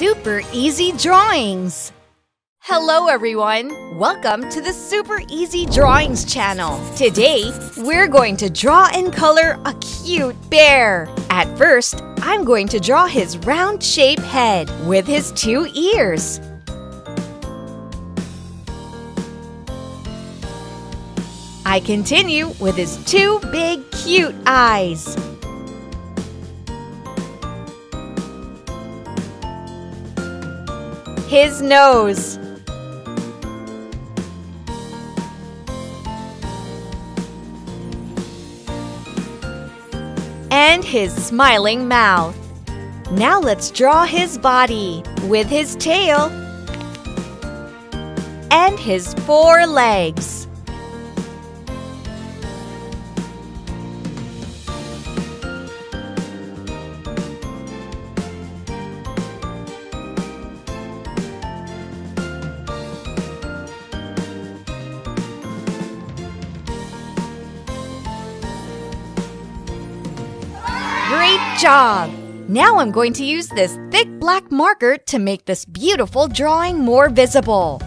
Super Easy Drawings. Hello everyone! Welcome to the Super Easy Drawings channel. Today, we're going to draw and color a cute bear. At first, I'm going to draw his round-shaped head with his 2 ears. I continue with his 2 big cute eyes. His nose. And his smiling mouth. Now let's draw his body with his tail and his 4 legs. Great job! Now I'm going to use this thick black marker to make this beautiful drawing more visible.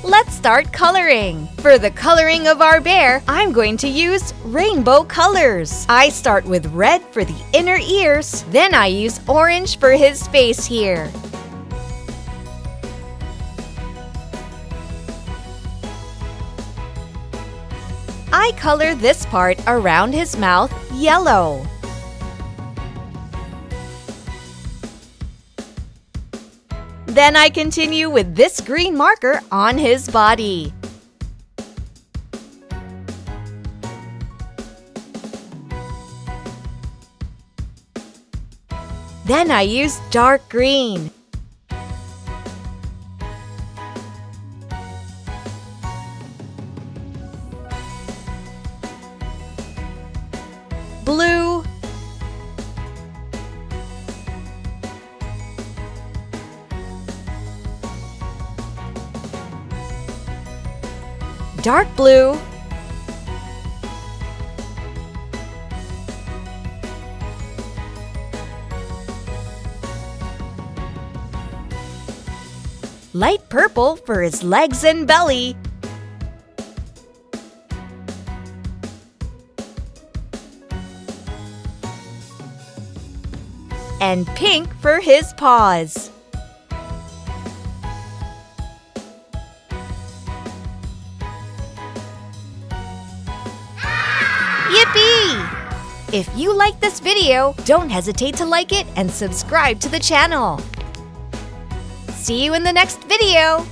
Let's start coloring. For the coloring of our bear, I'm going to use rainbow colors. I start with red for the inner ears, then I use orange for his face here. I color this part around his mouth yellow. Then I continue with this green marker on his body. Then I use dark green. Blue. Dark blue. Light purple for his legs and belly. And pink for his paws. Yippee! If you like this video, don't hesitate to like it and subscribe to the channel. See you in the next video!